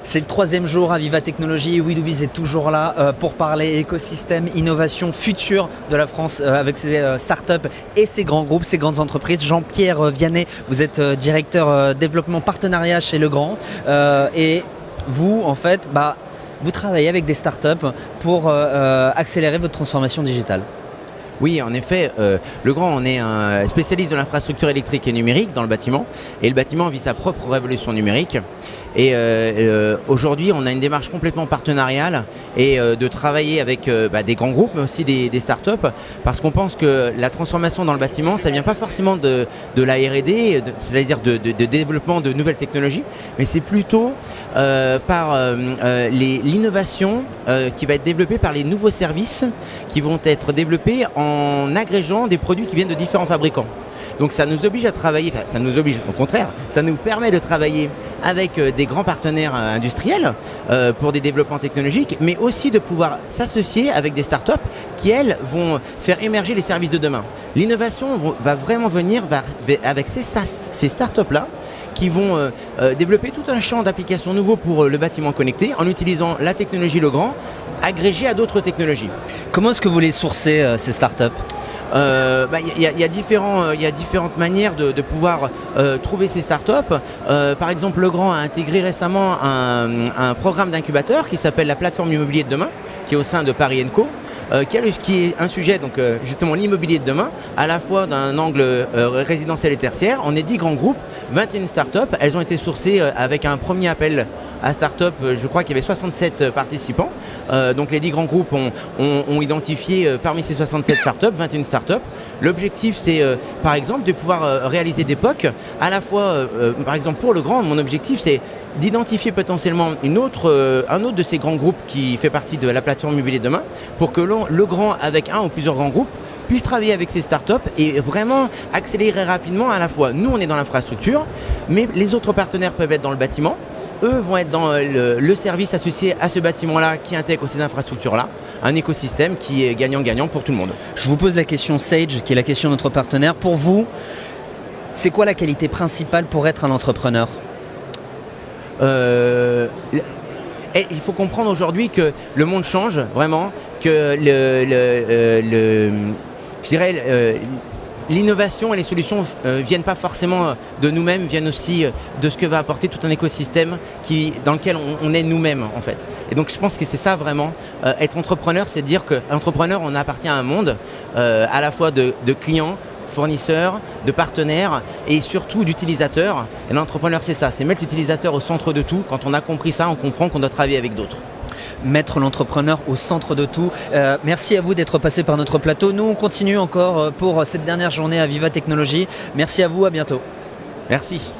C'est le 3e jour à Viva Technologies. WeDoBiz est toujours là pour parler écosystème, innovation, futur de la France avec ses startups et ses grands groupes, ses grandes entreprises. Jean-Pierre Vianney, vous êtes directeur développement partenariat chez Legrand et vous, en fait, vous travaillez avec des startups pour accélérer votre transformation digitale. Oui, en effet, Legrand, on est un spécialiste de l'infrastructure électrique et numérique dans le bâtiment. Et le bâtiment vit sa propre révolution numérique. Et aujourd'hui, on a une démarche complètement partenariale et de travailler avec des grands groupes, mais aussi des startups, parce qu'on pense que la transformation dans le bâtiment, ça ne vient pas forcément de la R&D, c'est-à-dire de développement de nouvelles technologies, mais c'est plutôt par l'innovation qui va être développée par les nouveaux services qui vont être développés en agrégeant des produits qui viennent de différents fabricants. Donc ça nous oblige à travailler, enfin ça nous oblige au contraire, ça nous permet de travailler avec des grands partenaires industriels pour des développements technologiques, mais aussi de pouvoir s'associer avec des startups qui, elles, vont faire émerger les services de demain. L'innovation va vraiment venir avec ces startups-là qui vont développer tout un champ d'applications nouveaux pour le bâtiment connecté en utilisant la technologie Legrand agrégée à d'autres technologies. Comment est-ce que vous les sourcez, ces startups ? Il y a différentes manières de pouvoir trouver ces startups. Par exemple, Legrand a intégré récemment un programme d'incubateur qui s'appelle la plateforme immobilier de demain, qui est au sein de Paris & Co. Qui est un sujet, donc justement l'immobilier de demain, à la fois d'un angle résidentiel et tertiaire. On est 10 grands groupes, 21 startups. Elles ont été sourcées avec un premier appel à start-up, je crois qu'il y avait 67 participants. Donc les 10 grands groupes ont identifié parmi ces 67 startups, 21 startups. L'objectif, c'est par exemple de pouvoir réaliser des POC. À la fois, par exemple pour Legrand, mon objectif, c'est d'identifier potentiellement un autre de ces grands groupes qui fait partie de la plateforme immobilier de demain pour que Legrand, avec un ou plusieurs grands groupes, puisse travailler avec ces startups et vraiment accélérer rapidement. À la fois, nous, on est dans l'infrastructure, mais les autres partenaires peuvent être dans le bâtiment. Eux vont être dans le service associé à ce bâtiment-là qui intègre ces infrastructures-là. Un écosystème qui est gagnant-gagnant pour tout le monde. Je vous pose la question Sage, qui est la question de notre partenaire. Pour vous, c'est quoi la qualité principale pour être un entrepreneur ? Il faut comprendre aujourd'hui que le monde change vraiment, que l'innovation et les solutions viennent pas forcément de nous-mêmes, viennent aussi de ce que va apporter tout un écosystème dans lequel on est nous-mêmes en fait. Et donc je pense que c'est ça vraiment, être entrepreneur, c'est dire qu'entrepreneur, on appartient à un monde à la fois de clients, fournisseurs, de partenaires et surtout d'utilisateurs. Et l'entrepreneur, c'est ça, c'est mettre l'utilisateur au centre de tout. Quand on a compris ça, on comprend qu'on doit travailler avec d'autres. Mettre l'entrepreneur au centre de tout. Merci à vous d'être passé par notre plateau. Nous, on continue encore pour cette dernière journée à Viva Technologies. Merci à vous, à bientôt. Merci.